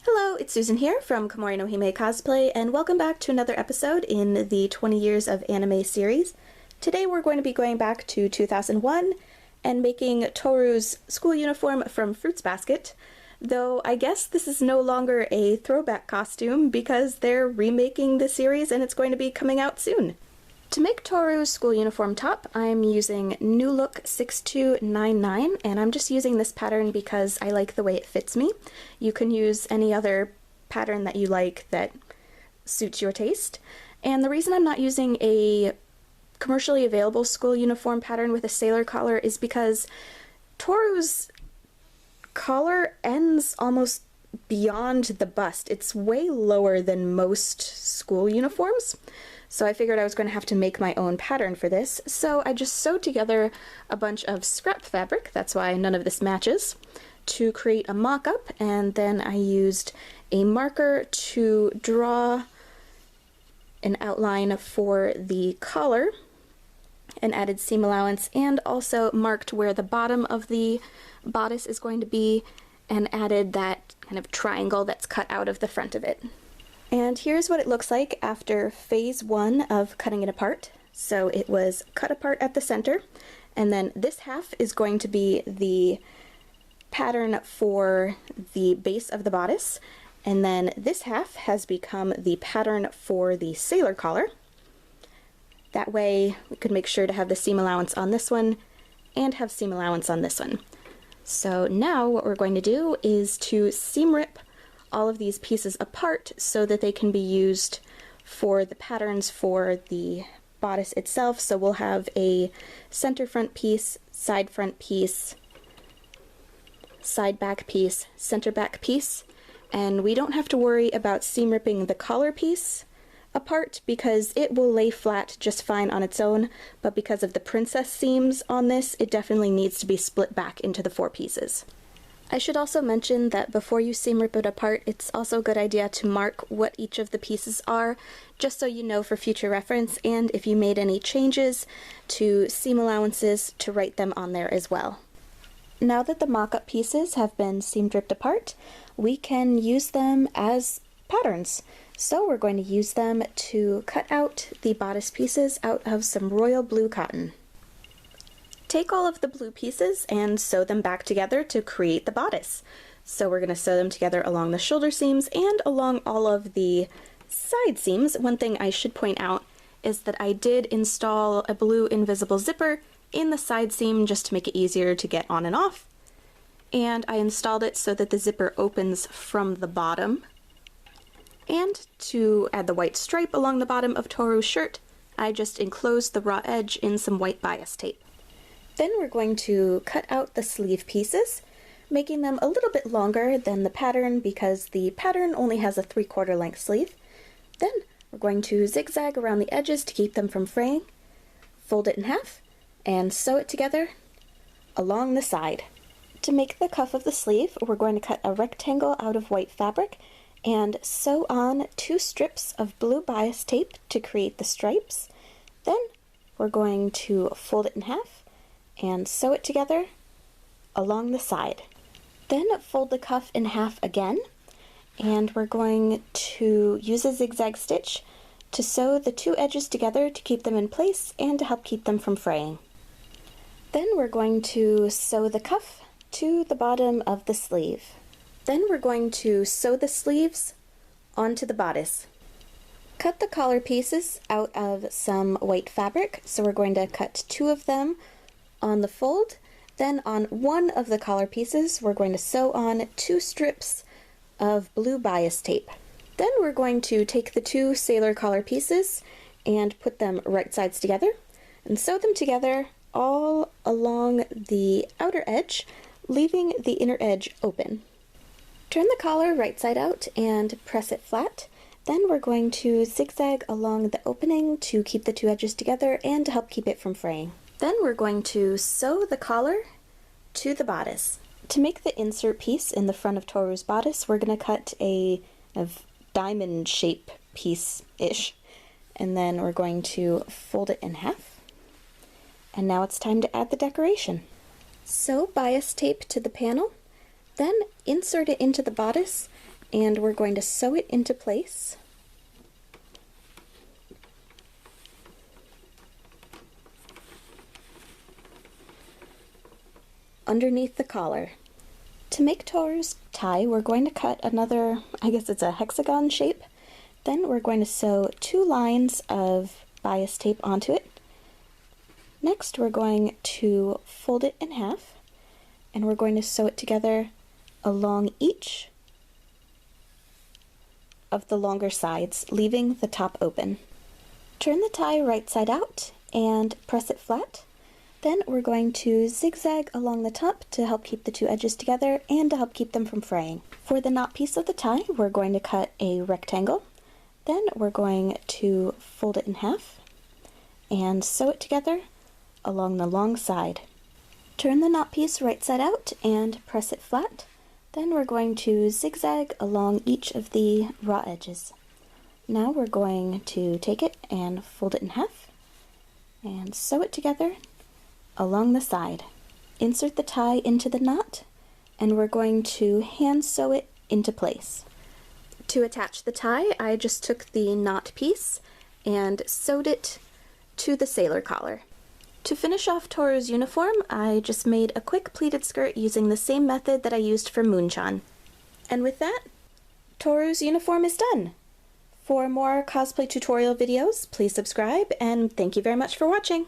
Hello, it's Susan here from Komori no Hime Cosplay, and welcome back to another episode in the 20 Years of Anime series. Today we're going to be going back to 2001 and making Tohru's school uniform from Fruits Basket, though I guess this is no longer a throwback costume because they're remaking the series and it's going to be coming out soon. To make Tohru's school uniform top, I'm using New Look 6299, and I'm just using this pattern because I like the way it fits me. You can use any other pattern that you like that suits your taste. And the reason I'm not using a commercially available school uniform pattern with a sailor collar is because Tohru's collar ends almost beyond the bust. It's way lower than most school uniforms. So I figured I was going to have to make my own pattern for this, so I just sewed together a bunch of scrap fabric, that's why none of this matches, to create a mock-up, and then I used a marker to draw an outline for the collar and added seam allowance, and also marked where the bottom of the bodice is going to be and added that kind of triangle that's cut out of the front of it. And here's what it looks like after phase 1 of cutting it apart. So it was cut apart at the center, and then this half is going to be the pattern for the base of the bodice, and then this half has become the pattern for the sailor collar. That way we could make sure to have the seam allowance on this one and have seam allowance on this one. So now what we're going to do is to seam rip all of these pieces apart so that they can be used for the patterns for the bodice itself. So we'll have a center front piece, side front piece, side back piece, center back piece, and we don't have to worry about seam ripping the collar piece apart because it will lay flat just fine on its own, but because of the princess seams on this, it definitely needs to be split back into the 4 pieces. I should also mention that before you seam rip it apart, it's also a good idea to mark what each of the pieces are, just so you know for future reference, and if you made any changes to seam allowances, to write them on there as well. Now that the mock-up pieces have been seam ripped apart, we can use them as patterns. So we're going to use them to cut out the bodice pieces out of some royal blue cotton. Take all of the blue pieces and sew them back together to create the bodice. So we're going to sew them together along the shoulder seams and along all of the side seams. One thing I should point out is that I did install a blue invisible zipper in the side seam just to make it easier to get on and off. And I installed it so that the zipper opens from the bottom. And to add the white stripe along the bottom of Tohru's shirt, I just enclosed the raw edge in some white bias tape. Then we're going to cut out the sleeve pieces, making them a little bit longer than the pattern because the pattern only has a 3/4 length sleeve. Then we're going to zigzag around the edges to keep them from fraying, fold it in half, and sew it together along the side. To make the cuff of the sleeve, we're going to cut a rectangle out of white fabric and sew on 2 strips of blue bias tape to create the stripes. Then we're going to fold it in half and sew it together along the side. Then fold the cuff in half again, and we're going to use a zigzag stitch to sew the 2 edges together to keep them in place and to help keep them from fraying. Then we're going to sew the cuff to the bottom of the sleeve. Then we're going to sew the sleeves onto the bodice. Cut the collar pieces out of some white fabric, so we're going to cut 2 of them on the fold. Then on one of the collar pieces we're going to sew on 2 strips of blue bias tape. Then we're going to take the 2 sailor collar pieces and put them right sides together and sew them together all along the outer edge, leaving the inner edge open. Turn the collar right side out and press it flat. Then we're going to zigzag along the opening to keep the 2 edges together and to help keep it from fraying. Then we're going to sew the collar to the bodice. To make the insert piece in the front of Tohru's bodice, we're going to cut a diamond shape piece-ish, and then we're going to fold it in half. And now it's time to add the decoration. Sew bias tape to the panel, then insert it into the bodice and we're going to sew it into place. Underneath the collar. To make Tohru's tie, we're going to cut another, I guess it's a hexagon shape. Then we're going to sew 2 lines of bias tape onto it. Next, we're going to fold it in half, and we're going to sew it together along each of the longer sides, leaving the top open. Turn the tie right side out and press it flat. Then we're going to zigzag along the top to help keep the 2 edges together and to help keep them from fraying. For the knot piece of the tie, we're going to cut a rectangle. Then we're going to fold it in half and sew it together along the long side. Turn the knot piece right side out and press it flat. Then we're going to zigzag along each of the raw edges. Now we're going to take it and fold it in half and sew it together along the side. Insert the tie into the knot, and we're going to hand sew it into place. To attach the tie, I just took the knot piece and sewed it to the sailor collar. To finish off Tohru's uniform, I just made a quick pleated skirt using the same method that I used for Moonchan. And with that, Tohru's uniform is done! For more cosplay tutorial videos, please subscribe, and thank you very much for watching!